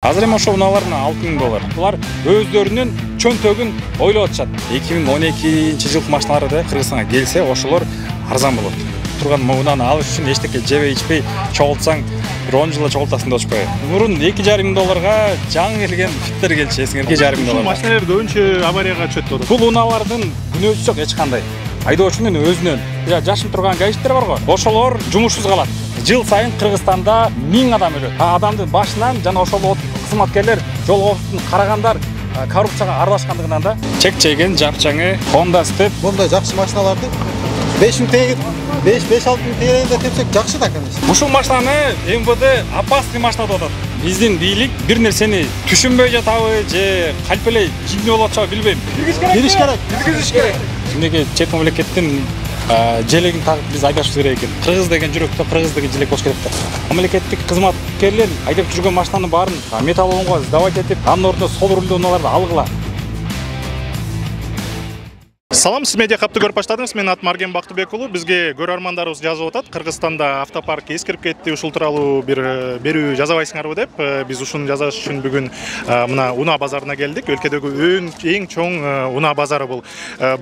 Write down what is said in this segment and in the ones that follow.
Азыр эми ошо унаалардын $6000. Булар өздөрүнүн чөнтөгүн ойлоп атышат. 2012-жылкы машиналарды Кыргызстанга келсе, ошолор арзан болот. Турган унаны алыш үчүн эчтеке жебей ичпей чогултсаң, бир 10 жылда чогултасың деп атышпайбы. Мурун $2,500 жаңы келген фиттер келчү, эсиңерге $2,500. Машиналар көбүнчө аварияга түшөт болот. Бул унаалардын күнөөсү жок эч кандай. Айдоочунун өзүнөн жашынып турган гаишниктер бар го. Ошолор жумушсуз калат. Жыл сайын Кыргызстанда 1000 адам өлөт. Адамдын башынан жана ошол кызматкерлер, жол коопсуздугун карагандар коррупцияга аралашкандыгынан да чек чейген жапчаңы Honda Step. Мындай жакшы машиналарды 5000 теңге, 5-6 миң теңгеге тепсек жакшы да, конечно. Ушул машинаны МВД опасный машина деп атат. Биздин бийлик бир нерсени түшүнбөй жатабы же калп эле жигне болуп атышабы билбейм. Кириш керек. Чындыгы чет мамлекеттин желегин тагып биз айдашыбыз керек экен. Кыргыз деген жүрөктө кыргыз деген желек болуш керек да. Мамлекеттик кызматкерлер айдап жүргөн машинанын баарын металлоломго сдавать этип, анын ордуна сол рулдуу унааларды алгыла. Салам, сиз медиа капты көрүп баштадыңыз. Мен атым Арген Бактыбек уулу. Бизге көрөрмандарыбыз жазып атат. Кыргызстанда автопарк эскирип кетти, ушул тууралуу бир берүү жазабайсыңарбы деп. Биз ушуну жазаш үчүн бүгүн мына унаа базарына келдик. Өлкөдөгү эң чоң унаа базары бул.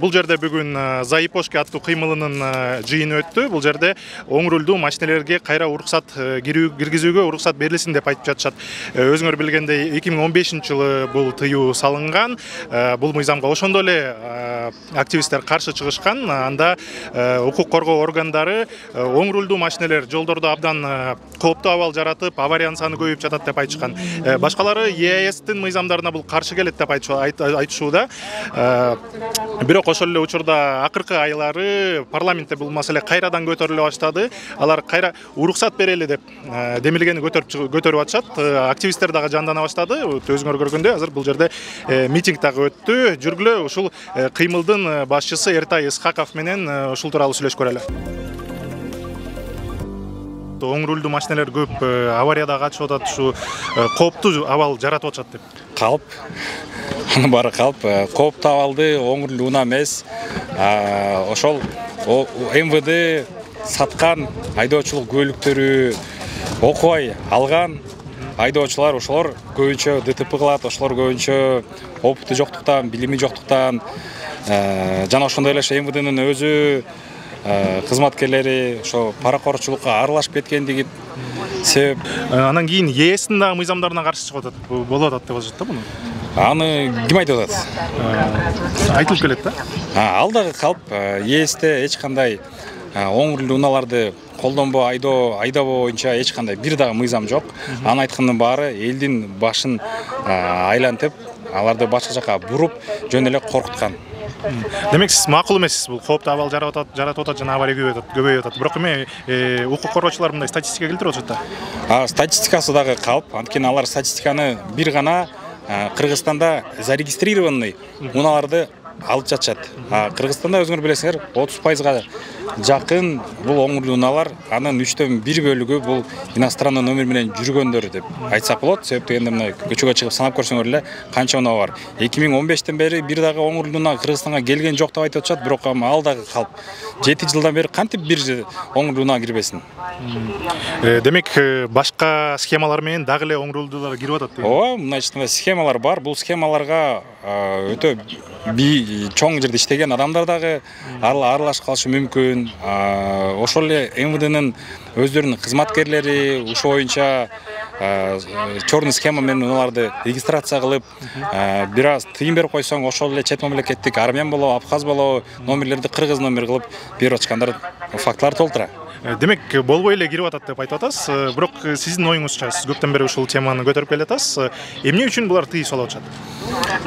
Бул жерде бүгүн Заипошки аттуу кыймылынын жыйыны өттү. Бул жерде оң рулдуу машиналерге кайра уруксат киргизүүгө уруксат берилсин деп айтып жатышат. Өзүңөр билгендей 2015-жылы бул тыюу салынган. Бул мыйзамга ошондо эле активисттер каршы чыгышкан. Анда укук коргоо органдары оң рулдуу машиналер жолдордо абдан кооптуу абал жаратып, авариянын саны көбөйүп жатат деп айтышкан. Башкалары ЕАЭСтин мыйзамдарына бул каршы келет деп айтышууда. Бирок ошол эле учурда акыркы айлары парламентте бул маселе кайрадан көтөрүлө баштады. Алар кайра уруксат берели деп демилгени көтөрүп атышат. Активисттер дагы жандана баштады. Өзүңөр көргөндөй азыр бул жерде митинг дагы өттү. Жүргүлө ушул кыймылдын башчысы Эртай Исхаков менен ушул тууралуу сүйлөшүп көрөлү. Оң рулдуу машиналар көп аварияда катышып атат, ушу кооптуу абал жаратып атышат деп. Калп. Анын баары калп. Кооптуу абалды оң рулдуу унаа эмес. Ошол МВД саткан айдоочулук көлүктөрү окубай алган айдоочулар ошолор көбүнчө ДТП кылат, ошолор көбүнчө опыту жоктуктан, билими жоктуктан жана ошондой эле МВДнын өзү кызматкерлери ошо паракорчулукка аралашып кеткендиги себеп. Анан кийин ЕСтин дагы мыйзамдарына каршы чыгып атат. Болуп атат деп атышат да буну. Аны ким айтып атат? Айтылып келет да. Ал дагы калп. ЕСте эч кандай оң рулдуу унааларды колдонбоо, айдабоо боюнча эч кандай бир дагы мыйзам жок. Анын айткандын баары элдин башын айлантып, аларды башка жака буруп, жөн эле коркуткан. Демек сиз макул эмессиз, бул кооптуу абал жаратып атат жана авария көбөйүп атат. Бирок эми укук коргоочулар мындай статистика келтирип атышат да. Статистикасы дагы калп. Анткени алар статистиканы бир гана Кыргызстанда зарегистрированный унааларды алып жатышат. Кыргызстанда өзүңөр билесиңер 30%га жакын бул оң рулдуу унаалар, анын 1/3 бөлүгү бул иностранный номер менен жүргөндөр деп айтсак болот. Себеп дегенде мына көчөгө чыгып санап көрсөңөр эле канча унаа бар. 2015-тен бери бир дагы оң рулдуу унаа Кыргызстанга келген жок деп айтып атышат, бирок ал дагы калп. 7 жылдан бери кантип бир оң рулдуу унаа кирбесин? Демек башка схемалар менен дагы эле оң рулдуулар кирип атат деген. Ооба, мындай схемалар бар. Бул схемаларга өтө чоң жерде иштеген адамдар дагы аралашып калышы мүмкүн. Ошол эле МВДнын өздөрүнүн кызматкерлери ушул боюнча чорный схема менен унааларды регистрация кылып, бир аз тыйын берип койсоң, ошол эле чет мамлекеттик армян болобу, абхаз болобу номерлерди кыргыз номер кылып берип атышкандар фактылар толтура. Демек болбой эле кирип атат деп айтып атасыз. Бирок сиздин оюңузча, сиз көптөн бери ушул теманы көтөрүп келатасыз. Эмне үчүн булар тыйып салып атышат?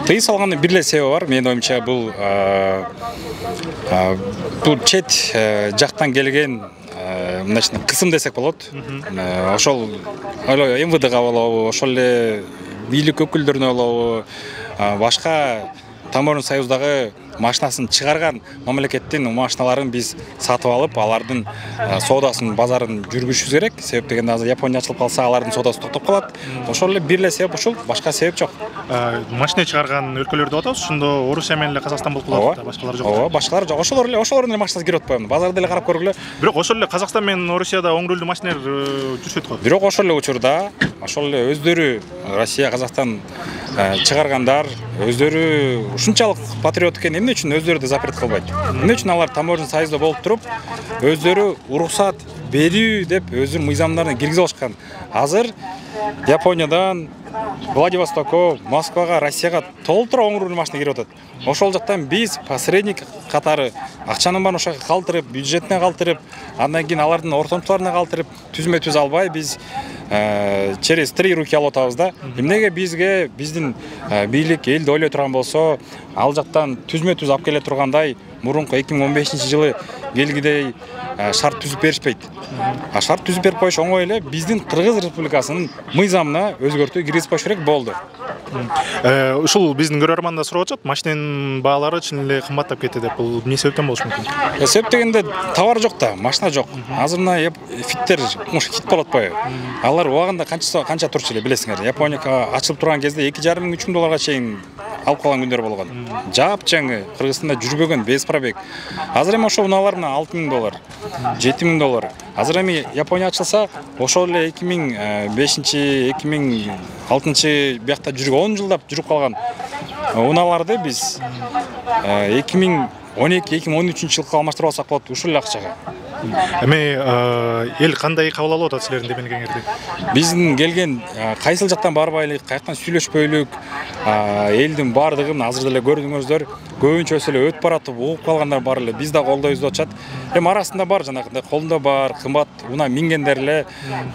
Тыйып салгандын бир эле себеби бар. Менин оюмча бул чет жактан келген мындайча кысым десек болот. Ошол МВДга болобу, ошол эле бийлик өкүлдөрүнө болобу, башка Таможня союздагы машинасын чыгарган мамлекеттин машиналарын биз сатып алып, алардын соодасын, базарын жүргүзүшүбүз керек. Себеп дегенде азыр Япония ачылып калса, алардын соодасы токтоп калат. Ошол эле бир эле себеп ушул, башка себеп жок. Машина чыгарган өлкөлөрдү атабыз, ошондо Орусия менен эле Казакстан болуп калат, башкалар жок. Ооба, башкалар жок. Ошолордун эле машинасы кирип атпайбы? Базарда эле карап көргүлө. Бирок ошол эле Казакстан менен Орусияда оң рөлдүү машиналар жүрүшөт го. Бирок ошол эле учурда, ошол эле өздөрү Россия, Казакстан чыгаргандар, өздөрү ушунчалык патриот экен, эмне үчүн өздөрү да запрет кылбайт? Эмне үчүн алар таможня союзда болуп туруп, өздөрү уруксат берүү деп өздөрүнүн мыйзамдарын киргизип алышкан. Азыр Япониядан Владивостокко, Москвага, Россияга толтура оң руль машина кирип атат. Ошол жактан биз посредник катары акчанын баарын ошого калтырып, бюджетине калтырып, андан кийин алардын ортомчуларына калтырып, түзмө-түз албай биз через 3 руки алып атабыз да. Эмнеге бизге биздин бийлик элди ойлой турган болсо, ал жактан түзмө-түз алып келе тургандай мурунку 2015-жылы келгидей шарт түзүп беришпейт. Шарт түзүп берип коюш оңой эле, биздин Кыргыз Республикасынын мыйзамына өзгөртүү киргизип коюш керек болду. Ушул биздин көрөрман да сурап атат, машинанын баалары чын эле кымбаттап кетти деп. Бул эмне себептен болушу мүмкүн? Себеп дегенде товар жок да, машина жок. Азыр мына фиттер хит болуп атпайбы? Алар убагында канча турчу эле билесиңер. Японияга ачылып турган кезде 2,5 миң 3 миң долларга чейин алып калган күндөр болгон. Жапжаңы Кыргызстанда жүрбөгөн без пробег. Азыр эми ошо унаалар мына 6 миң доллар, 7 миң доллар. Азыр эми Япония ачылса, ошол эле 2005-2006 биякта жүрүп 10 жылдап жүрүп калган унааларды биз 2012-2013 жылга алмаштырып алсак болот ушул эле акчага. Эми эл кандай кабыл алып атат силердин демелгениңерди? Биздин келген кайсыл жактан барбайлык, каяктан сүйлөшпөйлүк, элдин бардыгын азыр деле көрдүңүздөр, көбүнчөсү эле өтүп баратып угуп калгандар бар эле. Биз да колдойбуз деп атышат. Эми арасында бар жанагындай колунда бар, кымбат уна мингендер эле,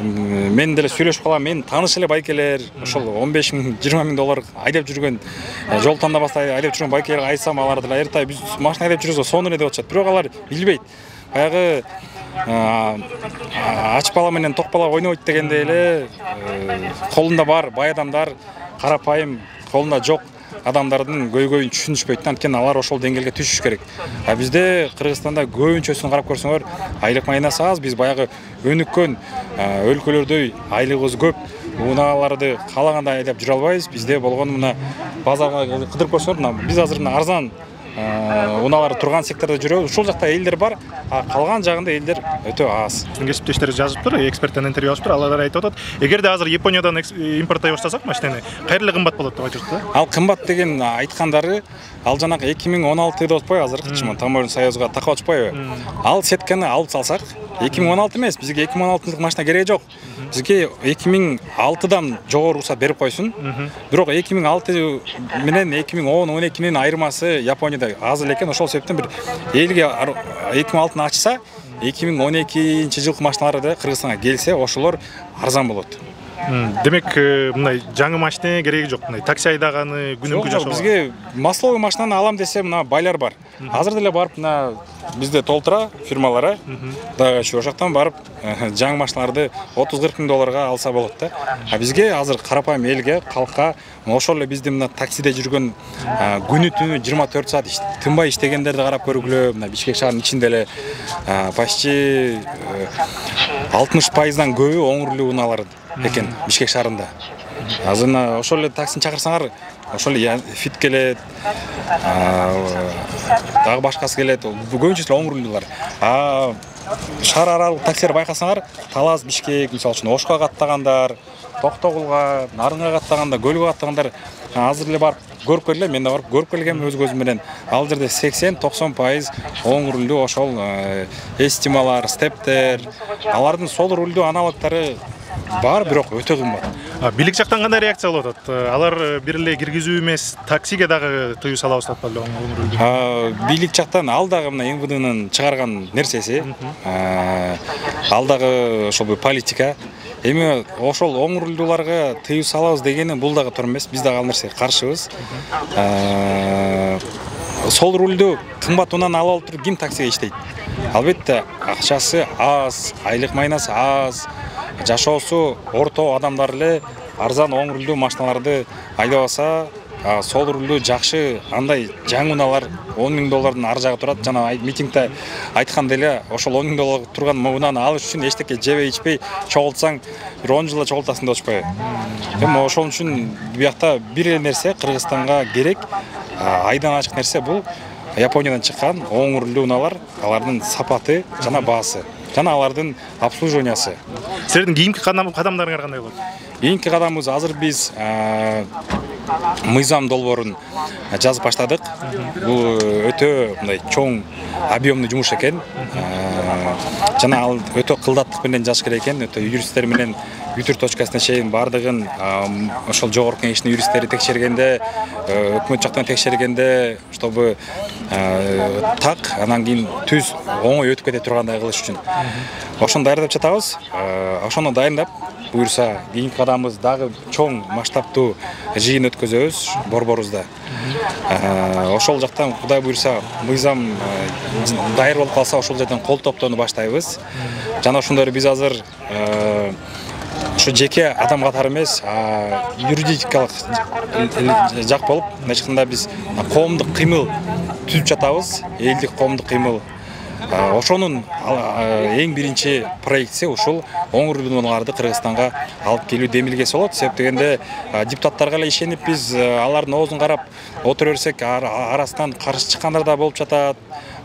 мен деле сүйлөшүп калам, мен тааныш эле байкелер, ошол 15 миң, 20 миң доллар айдап жүргөн, жол тандабастай айдап жүргөн байкелерге айтсам, алар деле айыртай биз машина айдап жүрөбүз, сону эле деп атышат. Бирок алар билбейт. Баягы ач бала менен ток бала ойнойт дегендей эле колунда бар бай адамдар карапайым колунда жок адамдардын көйгөйүн түшүнүшпөйт. Анткени алар ошол деңгээлге түшүш керек. Бизде Кыргызстанда көбүнчөсүн карап көрсөңөр, айлык майнасы аз, биз баягы өнүккөн өлкөлөрдөй айлыгыбыз көп. Унааларды каалагандай айдап жүрө албайбыз. Бизде болгону мына базарга кыдырып көрсөңөр, биз азыр арзан унаалар турган сектордо жүрөбүз. Ушул жакта элдер бар, калган жагында элдер өтө аз. Кесиптештер жазыптыр, эксперттен интервью алыптыр. Алар айтып атат, эгерде азыр Япониядан импорттой баштасак машинаны, кайерле кымбат болот деп айтышты. Ал кымбат деген айткандары, ал жанагы 2016 деп атпайбы, азыр таможня союзга такап атпайбы? Ал сетканы алып салсак, 2016 эмес, бизге 2016 машина кереги жок. Бизге 2006-дан жогору рухсат берип койсун. Бирок 2006 менен 2010-12 менен айырмасы Японияда аз эле экен. Ошол себептен бир элге 2006-ны ачса, 2012-жылкы машиналар да Кыргызстанга келсе, ошолор арзан болот. Демек, мындай жаңы машина кереги жок, мындай такси айдаганы күнүмкү жашоо. Бизге масловый машинаны алам десе, мына байлар бар. Азыр деле барып, мына бизде толтура фирмалары, да ошол жактан барып жаңы машиналарды 30-40 миң долларга алса болот да. Бизге азыр карапайым элге, калкка ошол эле биздин мына таксиде жүргөн күнү-түнү 24 саат тынбай иштегендерди карап көргүлө, мына Бишкек шаарынын ичинде эле почти 60%дан көбү оң рулүү унаалар экен Бишкек шаарында. Азыр ошол эле таксини чакырсаңар, ошол эле фит келет, дагы башкасы келет, көбүнчөсү оң рулдуулар. Шаар аралык таксилер байкасаңар, Талас, Бишкек, мисалы үчүн Ошко каттагандар, Токтогулга, Нарынга каттагандар, Көлгө каттагандар азыр эле барып көрүп келе, мен да барып көрүп келгем өз көзүм менен. Ал жерде 80-90% оң рулдуу ошол эстималар, стептер, алардын сол рулдуу аналогдору бар, бирок өтө кымбат. Бийлик жактан кандай реакция болуп атат? Алар бир эле киргизүү эмес, таксиге дагы тыюу салабыз деп атпады оң рулдуу. Бийлик жактан ал дагы мына МВДнын чыгарган нерсеси. Ал дагы ошол политика. Эми ошол оң рулдууларга тыюу салабыз дегени бул дагы туура эмес. Биз дагы ал нерсеге каршыбыз. Сол рулду кымбат унан алып алып туруп ким таксиге иштейт? Албетте акчасы аз, айлык майнасы аз, жашоосу орто адамдар эле арзан оң рулдуу машиналарды айдап алса, сол рулдуу жакшы андай жаңы унаалар $10,000 ар жагы турат. Жана митингде айткандай эле ошол $10,000 турган унаны алыш үчүн эчтеке жебей ичпей чогултсаң 10 жылда чогултасың деп очпойбу. Эми ошол үчүн биякта бир эле нерсе Кыргызстанга керек, айдан ачык нерсе бул Япониядан чыккан оң рулдуу унаалар, алардын сапаты жана баасы, жана алардын обслуживаниясы. Силердин кийинки кадамдарыңар кандай болот? Кийинки кадамыбыз азыр биз мыйзам долбоорун жазып баштадык. Бул өтө мындай чоң объемдуу жумуш экен. Жана ал өтө кылдаттык менен жазыш керек экен. Өтө юристтер менен бүтүр точкасына чейин бардыгын ошол жогорку кеңештин юристтери текшергенде, өкмөт жактан текшергенде, чтобы так, анан кийин түз оңой өтүп кете тургандай кылыш үчүн. Ошону даярдап жатабыз. Ошону дайындап, буюрса кийинки кадамыбыз дагы чоң масштабтуу жыйын өткөзөбүз борборубузда. Ошол жактан Кудай буюрса мыйзам дайыр болуп калса, ошол жерден кол топтоону баштайбыз. Жана ошондой биз азыр ушу жеке адам катары эмес, юридикалык жак болуп, мындайча биз коомдук кыймыл түзүп жатабыз, элдик коомдук кыймыл. Ошонун эң биринчи проектси ушул оң рулдуу унааларды Кыргызстанга алып келүү демилгеси болот. Себеп дегенде депутаттарга эле ишенип биз алардын оозун карап отура берсек, арасынан каршы чыккандар да болуп жатат.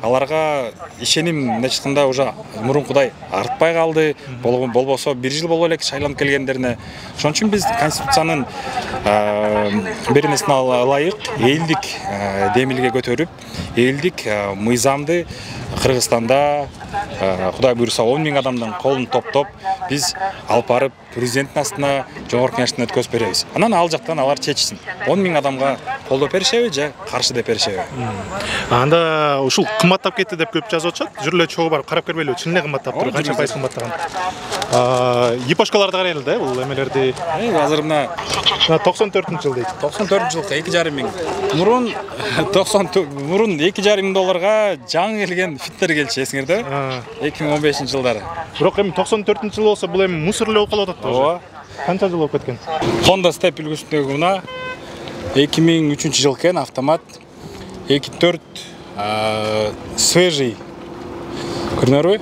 Аларга ишеним мындайча айтканда уже мурункудай артпай калды. Болбосо 1 жыл боло элек шайланып келгендерине. Ошон үчүн биз конституциянын беренесине ылайык элдик демилге көтөрүп, элдик мыйзамды Кыргызстанда Кудай буйрса 10,000 адамдын колун топтоп биз алып барып президенттин астына жогорку кеңештен өткөзүп беребиз. Анан ал жактан алар чечсин. 10,000 адамга колдоо беришеби же каршы деп беришеби. Анда ушул кымбаттап кетти деп көп жазып атышат. Жүрүп эле чогуу барып карап келбейлби? Чын эле кымбаттап тур, канча пайыз кымбаттаган? Ипошкаларды карайлы да, бул эмелерди. Азыр мына 94-жыл дейт. 94 жылкы 2,5 миң. Мурун $2,5 жаңы келген фиттер келчү, эсиңерде? 2015-жылдары. Бирок эми 94-жыл болсо бул эми мусор эле болуп калып атат да. Ооба. Канча жыл болуп кеткен? Honda Step үлгүсүндөгү уна 2003-жыл экен, автомат. 2.4 свежий. Көрүнөрбү?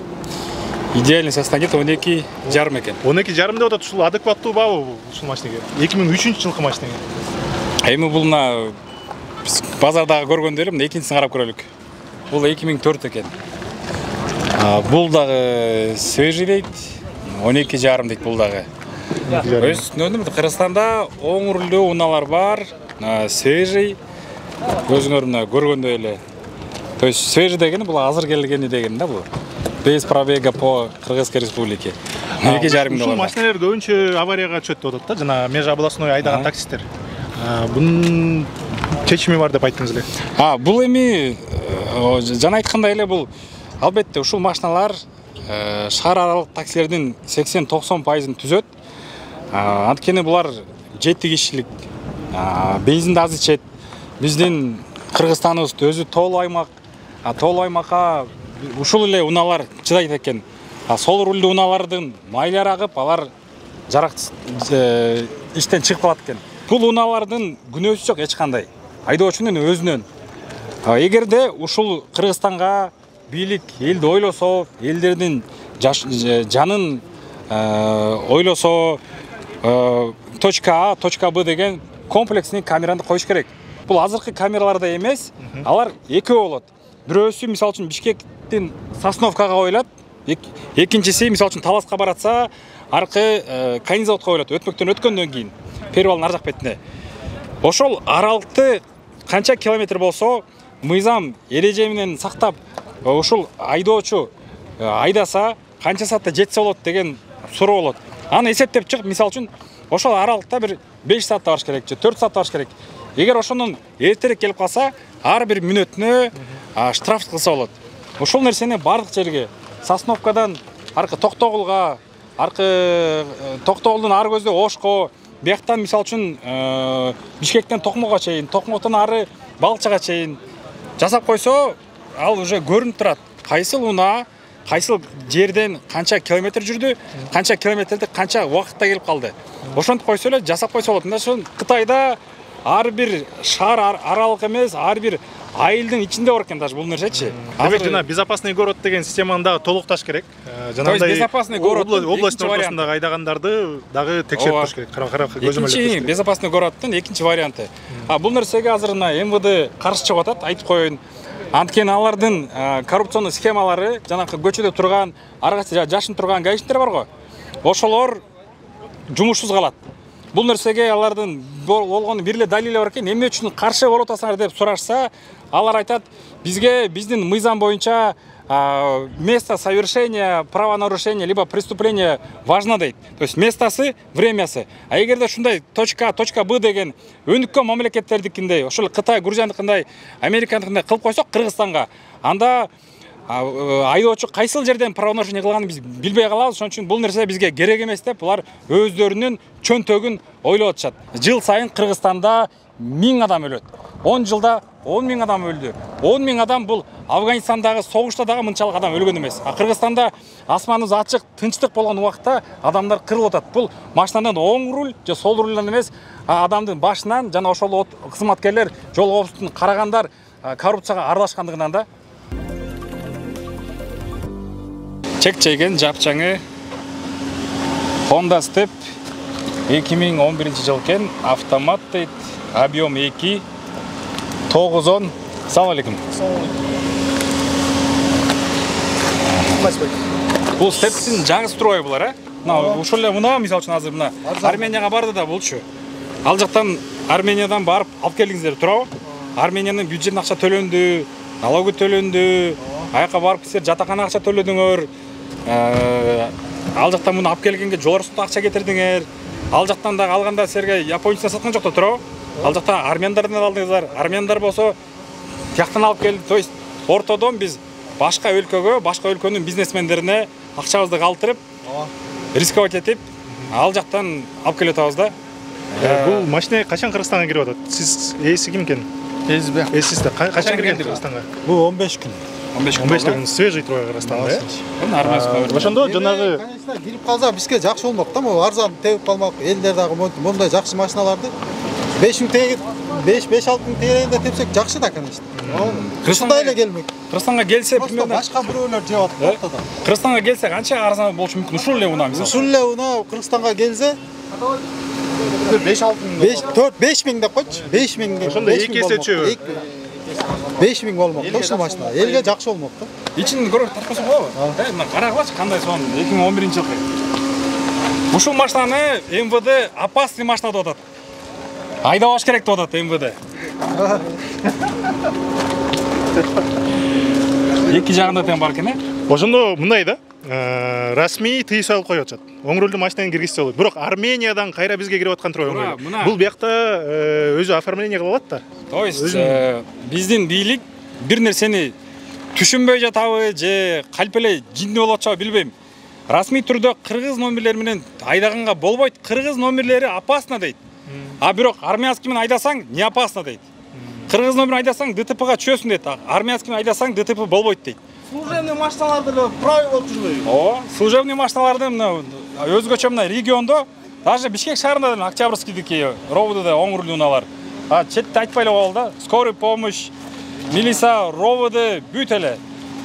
Идеальный состояние 12,5 экен. 12,5 деп атат, ушул адекваттуу баабы ушул машинеге? 2003-жылкы машинеге. Эми бул мына базардагы көргөндө эле мына экинчисин карап көрөлүк. Бул 2004 экен. Бул дагы свежий дейт, 12,5 дейт бул дагы. Кыргызстанда оң рулдуу унаалар бар, свежий. Өзүңөр мына көргөндөй эле. То есть свежий дегени бул азыр келгени деген да бул. Без пробега по Кыргызской республике. $2,5 Ушул машиналар көбүнчө аварияга түшөт деп атат да, жана межобластной айдаган таксисттер. Бунун чечими бар деп айттыңыз эле. Бул эми жана айткандай эле бул албетте ушул машиналар шаар аралык таксилердин 80-90%-ын түзөт. Анткени булар 7 кишилик, бензинди аз ичет. Биздин Кыргызстаныбыз өзү тоолуу аймак. Тоолуу аймакка ушул эле унаалар чыдайт экен. Сол рулдуу унаалардын майлары агып, алар жарак иштен чыгып калат экен. Бул унаалардын күнөөсү жок эч кандай. Айдоочунун өзүнөн. Эгерде ушул Кыргызстанга бийлик элди ойлосо, элдердин жанын ойлосо, точка А, точка Б деген комплексный камераны коюш керек. Бул азыркы камераларда эмес, алар экөө болот. Бирөөсү мисалы үчүн Бишкектин Сосновкага коюлат, экинчиси мисалы үчүн Таласка баратса, аркы Канизаводко коюлат, өтмөктөн өткөндөн кийин перевалдын ар жак бетине. Ошол аралыкты канча километр болсо, мыйзам эреже менен сактап, ушул айдоочу айдаса, канча саатта жетсе болот деген суроо болот. Аны эсептеп чыгып, мисалы үчүн ошол аралыкта бир 5 саатта барыш керек же 4 саатта барыш керек. Эгер ошонун эртерээк келип калса, ар бир мүнөтүнө штраф кылса болот. Ошол нерсени бардык жерге, Сосновкадан аркы Токтогулга, аркы Токтогулдун ар көздө Ошко, бияктан мисалы үчүн Бишкектен Токмокко чейин, Токмоктон ары Балчага чейин жасап койсо, ал уже көрүнүп турат. Кайсыл унаа, кайсыл жерден канча километр жүрдү, канча километрди канча убакытта келип калды. Ошентип койсо эле жасап койсо болот. Мына ошол Кытайда ар бир шаар аралык эмес, ар бир айылдын ичинде бар экен даже бул нерсечи. Демек жана безопасный город деген системаны дагы толукташ керек. Жанагындай безопасный город областтын ортосунда айдагандарды дагы текшерип туруш керек. Экинчи безопасный городдун экинчи варианты. Бул нерсеге азыр МВД каршы чыгып атат, айтып коеюн. Анткени алардын коррупционный схемалары, жанакы көчөдө турган, аргача жашын турган гаишниктер бар го. Ошолор жумушсуз калат. Бул нерсеге алардын болгон бир эле далили бар экен. Эмне үчүн каршы болуп атасыңар деп сурашса, алар айтат, бизге биздин мыйзам боюнча место совершения правонарушения либо преступления важно дейт. То есть местосы, времясы. А эгерде ушундай точка А, точка Б деген өнүккөн мамлекеттердикиндей, ошол Кытай, Грузияныкындай, Американыкындай кылып койсок Кыргызстанга, анда айдоочу кайсыл жерден правонарушение кылганын биз билбей калабыз. Ошон үчүн бул нерсе бизге керек эмес деп булар өздөрүнүн чөнтөгүн ойлоп атышат. Жыл сайын Кыргызстанда 1000 адам өлөт. 10 жылда 10.000 адам өлдү. 10.000 адам бул Афганистандагы согушта дагы мынчалык адам өлгөн эмес. Кыргызстанда асманыбыз ачык, тынчтык болгон убакта адамдар кырылып атат. Бул машинадан оң руль же сол рульдан эмес, адамдын башынан жана ошол кызматкерлер, жол коопсуздугун карагандар коррупцияга аралашкандыгынан да. Чек-чейген жапчаңы Honda Step 2011 жыл экен, автомат дейт, объем 2, 910. Салам алейкум. Бул Step'тин жаңы строй булар, ушул эле мына мисалы үчүн азыр мына Арменияга барды да болчу. Ал жактан Армениядан барып алып келдиңиздер, туурабы? Армениянын бюджетине акча төлөндү, налоги төлөндү, аяка барып силер жатаканага акча төлөдүңөр. Ал жактан муну алып келгенге жол арасында акча кетирдиңер. Ал жактан да алганда силерге японецтен саткан жок да, туурабы? Ал жакта армяндардан алдыңыздар. Армяндар болсо тияктан алып келди. То есть ортодон биз башка өлкөгө, башка өлкөнүн бизнесмендерине акчабызды калтырып, рисковать этип, ал жактан алып келип атабыз да. Бул машина качан Кыргызстанга кирип атат? Сиз ээси ким экен? Эсизби. Эсизде качан кирген Кыргызстанга? Бул 15 күн. 15 күн свежий турбай Кыргызстанда, э? Ошондо жанагы конечно, кирип калса бизге жакшы болмок да, могу арзан тебип калмак. Элдер дагы мондай жакшы машиналарды 5000 теңге, 5-6 мың теңгеде тепсек жакшы да, конечно. Кыргызстанга эле келмек. Кыргызстанга келсе примерно башка бирөөлөр жеп атат ортодо. Кыргызстанга келсе канча арзан болушу мүмкүн? Ушул эле унаа мисалы. Ушул эле унаа Кыргызстанга келсе 5-6 мың. 5 деп койчу. 5 миңге. Ошондо 2 эсе чөбү. 5 миң болмок да ушул машина. Элге жакшы болмок да. Ичин көрүп тартканса болобу? Мына карагылачы кандай сон 2011 жылкы. Ушул машинаны МВД опасный машина деп атат. Айдабаш керек деп атат МВД. Эки жагында тең бар экен, Ошондо мындай да, расмий тыюу салып коюп атышат. Оң рулду машинаны киргизсе болот. Бирок Армениядан кайра бизге кирип аткан турбайбы? Бул биякта өзү оформление кылып алат да. То есть биздин бийлик бир нерсени түшүнбөй жатабы же калп эле жинди болуп атабы билбейм. Расмий түрдө кыргыз номерлери менен айдаганга болбойт. Кыргыз номерлери опасно дейт. А бирок армянский менен айдасаң не опасно дейт. Кыргыз номерин айдасаң ДТПга түшөсүң дейт. Армянский менен айдасаң ДТП болбойт дейт. Служебный машиналарды эле правил болуп жүрбөйбү? Служебный машиналарды мына өзгөчө мына региондо, даже Бишкек шаарында да Октябрьскийдики ровдда оң руль унаалар. Четте айтпай эле коелу да. Скорый помощь, милиция, ровд бүт эле.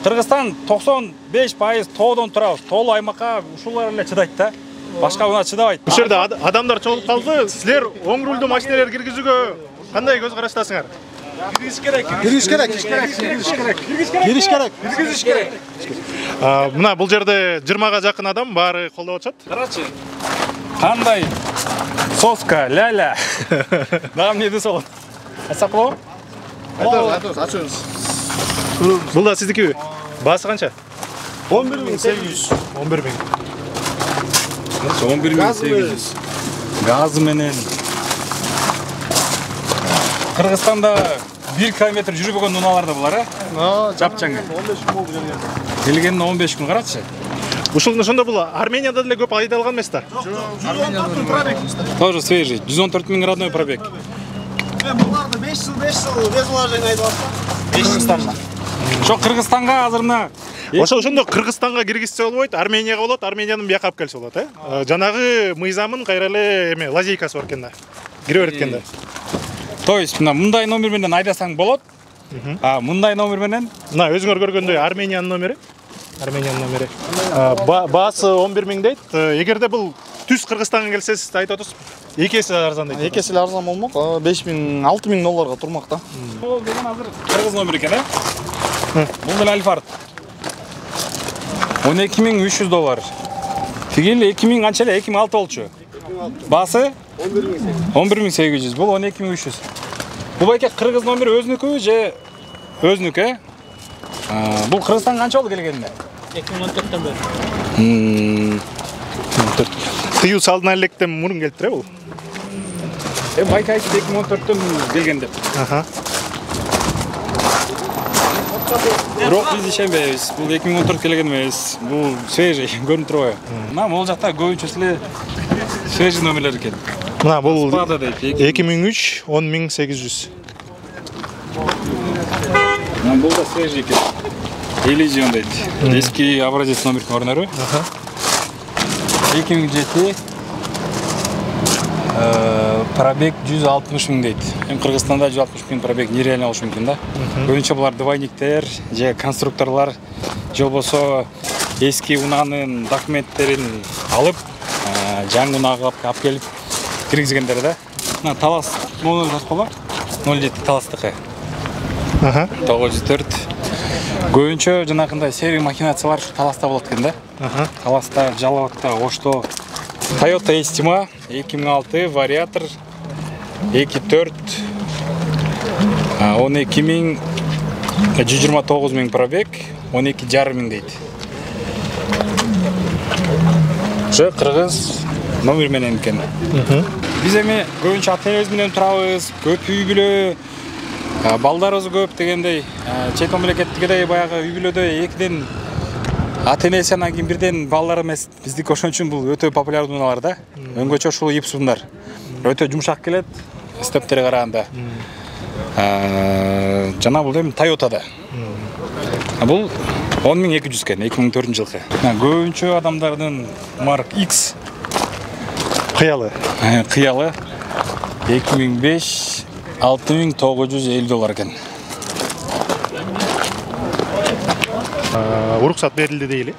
Кыргызстан 95% тоодон турабыз. Тоолуу аймакка ушулар эле чыдайт да. Башка уна чыдабайт. Бул жерде адамдар чогулуп калды. Силер оң рулду машиналар киргизүүгө кандай көз караштасыңар? Киргиз керек. Мына бул жерде 20га жакын адам баары колдоп атышат. Карачы. Кандай соска, ля-ля. Дагы эмне десе болот? Асаклоо? Ачыңыз. Бул да сиздикиби? Баасы канча? 11800. 11000. 11800. Газ менен. Кыргызстанда 1 километр жүрбөгөн унаалар да булар, жапчаңы. 15 күн болду келген. Келгенде 15 күн карачы. Ошондо бул Арменияда деле көп айдалган эмес да. 114 күн пробег. Тоже свежий. 114 000 родной пробег. Буларды 5 жыл без вложения айдап атса. Кыргызстанда. Ошо Кыргызстанга азыр мына Ошондо Кыргызстанга киргизсе болбойт, Арменияга болот, Армениянын бияка алып келсе болот, Жанагы мыйзамын кайра эле эме лазейкасы бар экен да. Кире берет экен да. То есть мындай номер менен айдасаң болот. Мындай номер менен мына өзүңөр көргөндөй Армениянын номери. Баасы 11 миң дейт. Эгерде бул түз Кыргызстанга келсеңиз айтып атасыз. Эки эсе арзан дейт. Эки эсе арзан болмок. 5 миң, 6 миң долларга турмак да. бул деген азыр кыргыз номер экен, Бул деле Альфард. 12.300 доллар. Тигил 2000 канча эле 2006 болчу. Баасы 11.800. Бул 12.300. Бул байке кыргыз номер өзүнүкү же өзүнүкү? Бул Кыргызстанга канча болду келгенине? 2014-төн бери. Тыюу салдына электен мурун келиптир бул. Байке айтты 2014-төн келген деп. Бирок биз ишенбейбиз. Бул 2014 келген эмес. Бул свежий көрүнүп турбайбы? Мына бул жакта көбүнчөсү эле свежий номерлер экен. Мына бул Спада дейт. 2003 10.800. Бул да свежий экен. Elysium дейт. Эски образец номердин орунары. 2007 пробег 160 миң дейт. Кыргызстанда 160 миң пробег нереально болушу мүмкүн да. Көбүнчө булар двойниктер же конструкторлор же болбосо эски унаанын документтерин алып, жаңы унага алып келип киргизгендер да. Мына Талас мону жазкола. 07 Таластыкы. 904. Көбүнчө жанагындай серия махинациялар Таласта болот экен да. Таласта, Жалалыкта, Ошто. Toyota Estima 2006 вариатор 2.4 12.000 129 миң пробег 12,5 миң дейт. Же кыргыз номер менен экен. Биз эми көбүнчө ата-энебиз менен турабыз, көп үй бүлө, балдарыбыз көп дегендей, чет мамлекеттигидей баягы үй бүлөдө экиден ата-энеси анан кийин бирден балдар эмес. Биздики ошон үчүн бул өтө популярдуу унаалар да. Өңгөчө ушул ипсундар. Өтө жумшак келет, стептерге караганда. Жана бул эми Toyota'да. Бул 10.200 экен, 2004 жылкы. Көбүнчө адамдардын Mark X Кыялы. 2005 $6.950 доллар экен. Уруксат берилди дейли.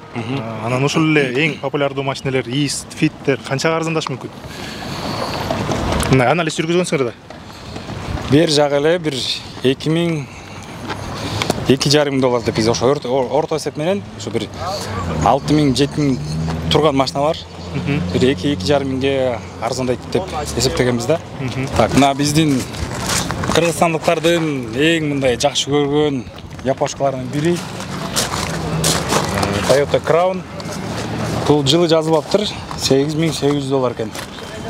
Анан ошол эле эң популярдуу машиналар East, Fitter канчага арзандашы мүмкүн? Мына анализ жүргүзгөнсүңөр да. Бир жагы эле бир 2.5 миң доллар деп биз ошо орто эсеп менен ошо бир 6 миң 7 миң турган машиналар бир 2.5 миңге арзандайт деп эсептегенбиз да. Так, мына биздин кыргызстандыктардын эң мындай жакшы көргөн япошкаларынын бири Toyota Crown. Бул жылы жазылыптыр. 8.800 доллар экен.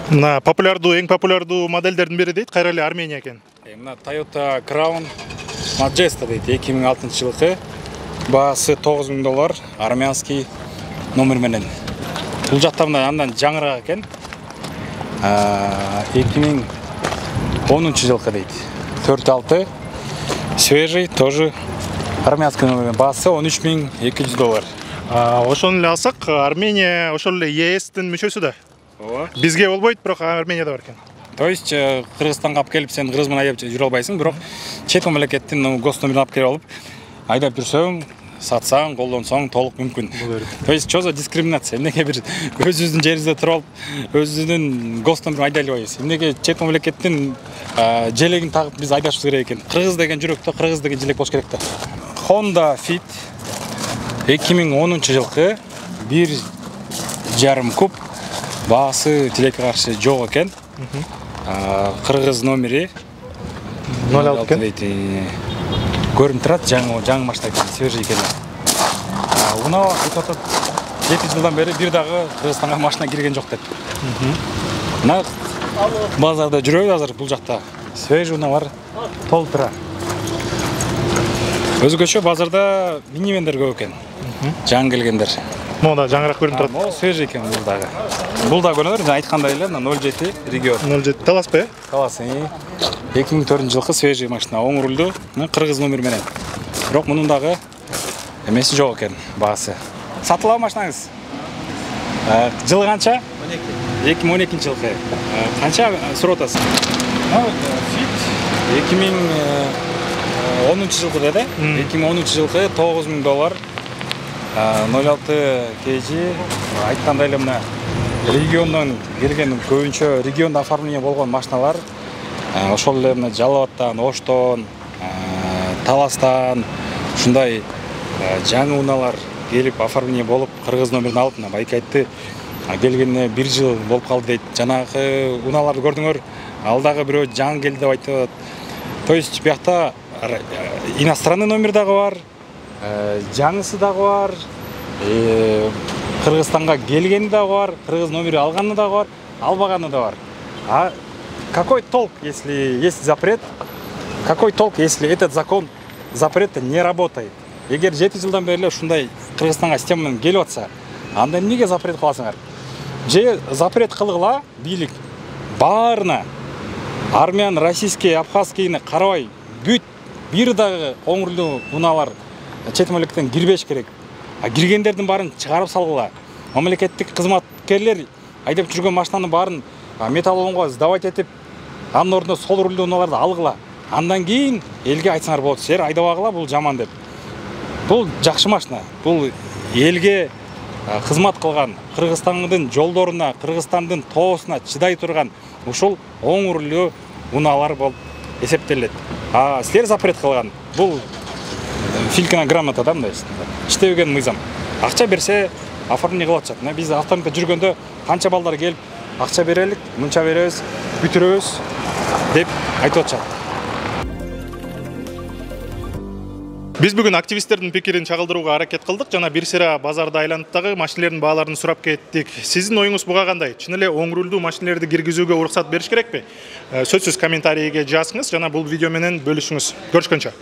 Мына эң популярдуу модельдердин бири дейт, кайра эле Армения экен. Мына Toyota Crown Majesta дейт, 2006 жылкы. Баасы 9 миң доллар, армянский номер менен. Бул жакта мына андан жаңыраак экен. 2010 жылкы дейт. 4.6 свежий, тоже армянский номер. Баасы 13.200 доллар. Ошону эле алсак, Армения ошол эле ЕСтин мүчөсү да. Бизге болбойт, бирок Арменияда бар экен. То есть Кыргызстанга алып келип сен кыргыз менен айдап жүрө албайсың, бирок чет мамлекеттин гос номерин алып келип алып айдап жүрсөң, сатсаң, колдонсоң толук мүмкүн. То есть чозо дискриминация. Эмнеге бир өзүбүздүн жерибизде туруп алып, өзүбүздүн гос номерин айдай албайбыз? Эмнеге чет мамлекеттин желегин тагып биз айдашыбыз керек экен? Кыргыз деген жүрөктө, кыргыз деген желек болуш керек да. Honda Fit 2010 жылкы 1,5 куб, баасы тилекке каршы жок экен. Кыргыз номери 06 экен. Көрүнүп турат, жаңы машина экен, свежий экен. Унаа 7 жылдан бери бир дагы Кыргызстанга машина кирген жок деп. Мына базарда жүрөбүз азыр бул жакта. Свежий унаалар толуп турат. Өзгөчө базарда минивендер көп экен. Жаңы келгендер. Могу да жаңыраак көрүнүп турат. Могу свежий экен бул дагы. Бул да көрүнөр, жана айткандай эле, 07 регион. 07 Таласпы? Талас. 2004 жылкы свежий машина, оң рулдуу, кыргыз номер менен. Бирок мунун дагы эмеси жок экен, баасы. Сатылабы машинаңыз? Жылы канча? 2012 жылкы. Канча сурап атасыз? Fit 2010 жылғы деді. 2010 жылғы $9,000. 06 kg айтқандай эле мына региондан келген көбүнчө регионда оформление болгон машиналар ошол эле мына Жалал Абадтан, Оштон, Таластан ушундай жаңы унаалар келип оформление болуп кыргыз номерин алып мына байке айтты келгенине 1 жыл болуп калды дейт. Жанагы унааларды көрдүңөр, ал дагы бирөө жаңы келди деп айтып. То есть биякта иностранный номер дагы бар, жаңысы дагы бар, Кыргызстанга келгени дагы бар, кыргыз номери алганы дагы бар, албаганы да бар. А какой толк, если есть запрет? Какой толк, если этот запрет не работает? Эгер 7 жылдан бери ушундай Кыргызстанга система менен келип атса, анда эмнеге запрет кыласыңар? Же запрет кылгыла бийлик баарына армян, российский, абхазскийни карабай бүт бир дагы оңурлуу унаалар чет мамлекеттен кирбеш керек. А киргендердин баарын чыгарып салгыла. Мамлекеттик кызматкерлер айдап жүргөн машинанын баарын металлоломго сдавать этип, анын ордуна сол рулдуу унааларды алгыла. Андан кийин элге айтсаңар болот, силер айдабагыла, бул жаман деп. Бул жакшы машина. Бул элге кызмат кылган, Кыргызстандын жолдоруна, Кыргызстандын тоосуна чыдай турган ушул оңурлуу унаалар болуп эсептелет. А силер запрет кылган. Бул филькина грамота да мындай иштебеген мыйзам. Акча берсе оформление кылып атышат. Биз автоматта жүргөндө канча балдар келип акча берелик, мынча беребиз, бүтүрөбүз деп айтып атышат. Биз бүгүн активисттердин пикирин чагылдырууга аракет кылдык жана бир сыйра базарды айланып дагы машинелердин бааларын сурап кеттик. Сиздин оюңуз буга кандай? Чын эле оң рулдуу машинелерди киргизүүгө уруксат бериш керекпи? Сөзсүз комментарийге жазыңыз жана бул видео менен бөлүшүңүз. Көрүшкөнчө.